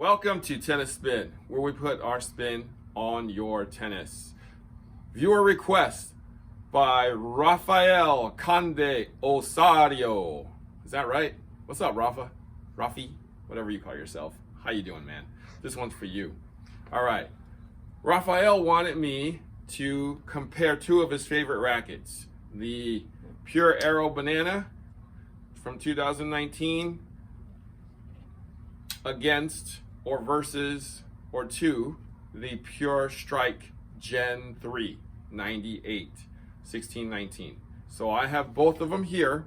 Welcome to Tennis Spin, where we put our spin on your tennis. Viewer request by Rafael Conde Osario. Is that right? What's up, Rafi? Whatever you call yourself. How you doing, man? This one's for you. All right. Rafael wanted me to compare two of his favorite rackets. The Pure Aero Banana from 2019 against or versus or to the Pure Strike Gen 3 98 1619. So I have both of them here,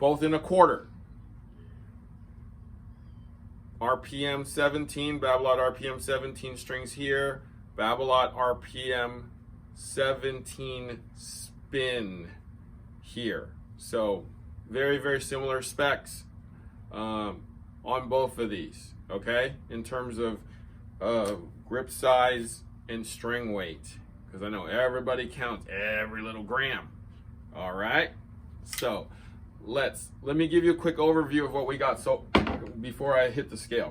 both in a quarter. RPM 17, Babolat RPM 17 strings here, Babolat RPM 17 spin here. So very, very similar specs on both of these, okay? In terms of grip size and string weight, because I know everybody counts every little gram. All right, so let me give you a quick overview of what we got so before I hit the scale.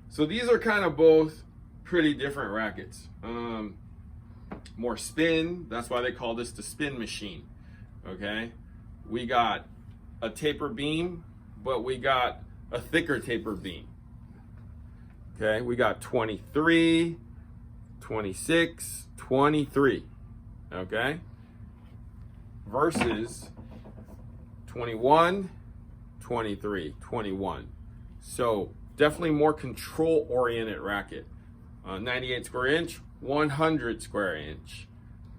So these are kind of both pretty different rackets. More spin, that's why they call this the spin machine. Okay, we got a taper beam, but we got a thicker taper beam. Okay, we got 23, 26, 23, okay, versus 21, 23, 21. So definitely more control oriented racket. 98 square inch, 100 square inch.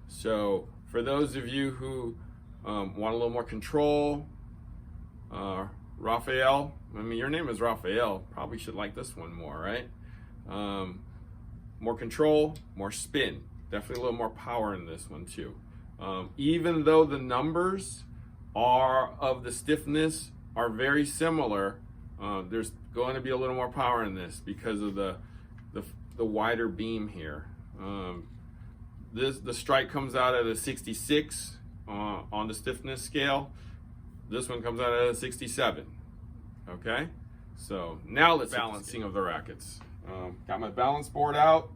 So for those of you who want a little more control, Rafael, I mean, your name is Rafael, probably should like this one more, right? More control, more spin, definitely a little more power in this one too. Even though the numbers are of the stiffness are very similar, there's going to be a little more power in this because of the wider beam here. The strike comes out at a 66 on the stiffness scale. This one comes out at a 67. Okay, so now let's balancing of the rackets. Got my balance board out.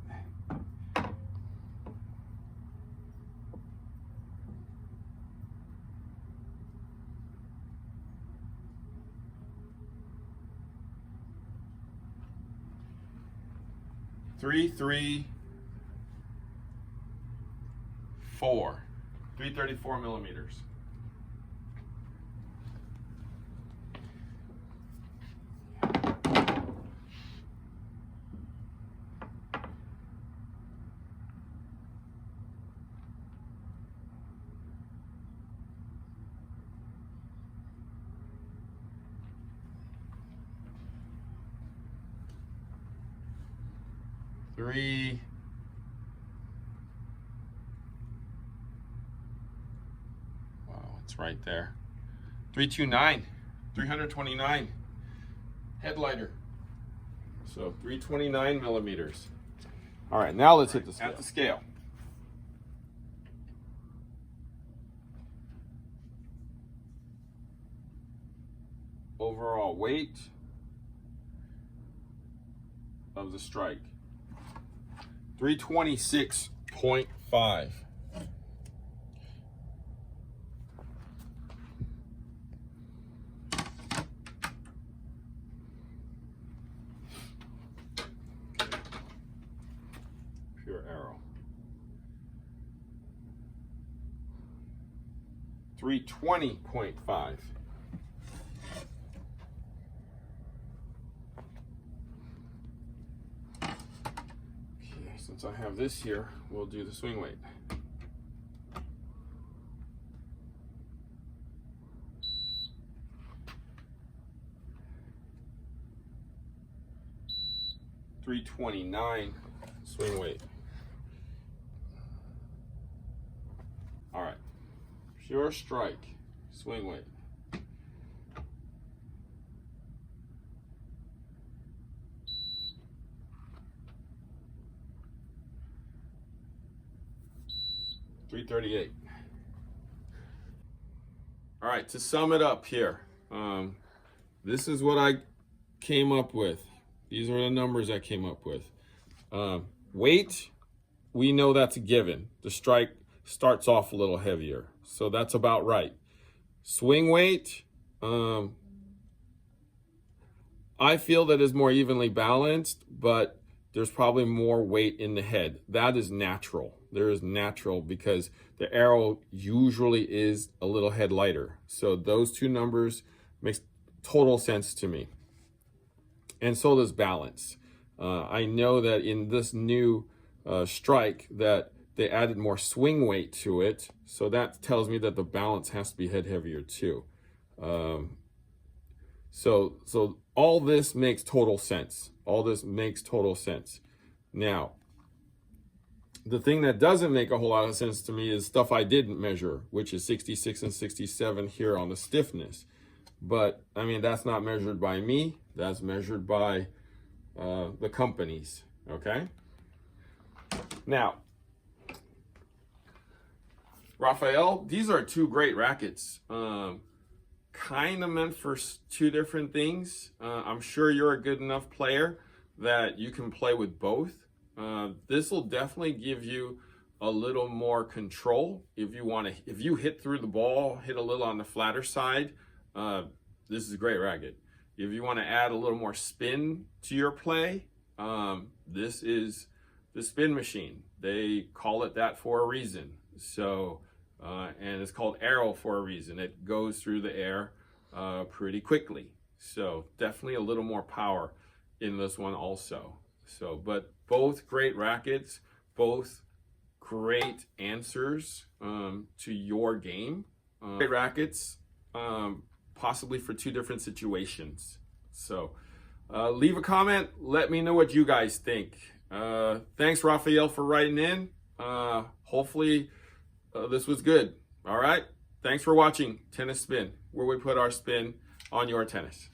Three, 334 millimeters. Wow, it's right there. 329, 329 headlighter. So 329 millimeters. All right, now let's hit the scale. At the scale. Overall weight of the strike. 326.5. Pure Aero. 320.5. Since I have this here, we'll do the swing weight. $329 swing weight. All right, Pure Strike swing weight. $338. All right, to sum it up here, this is what I came up with. These are the numbers I came up with. Weight, we know that's a given. The strike starts off a little heavier, so that's about right. Swing weight, I feel that is more evenly balanced, but there's probably more weight in the head. That is natural. There is natural because the Aero usually is a little head lighter. So those two numbers makes total sense to me. And so does balance. I know that in this new strike that they added more swing weight to it. So that tells me that the balance has to be head heavier too. So all this makes total sense. All this makes total sense. Now, the thing that doesn't make a whole lot of sense to me is stuff I didn't measure, which is 66 and 67 here on the stiffness. But I mean, that's not measured by me. That's measured by the companies, okay? Now, Raphael, these are two great rackets. Kind of meant for two different things. I'm sure you're a good enough player that you can play with both. This will definitely give you a little more control. If you hit through the ball, hit a little on the flatter side, this is a great racket. If you want to add a little more spin to your play, this is the spin machine. They call it that for a reason. So, and it's called Aero for a reason. It goes through the air pretty quickly. So definitely a little more power in this one also. So, but both great rackets, both great answers to your game. Great rackets, possibly for two different situations. So leave a comment. Let me know what you guys think. Thanks, Raphael, for writing in. Hopefully this was good. All right. Thanks for watching Tennis Spin, where we put our spin on your tennis.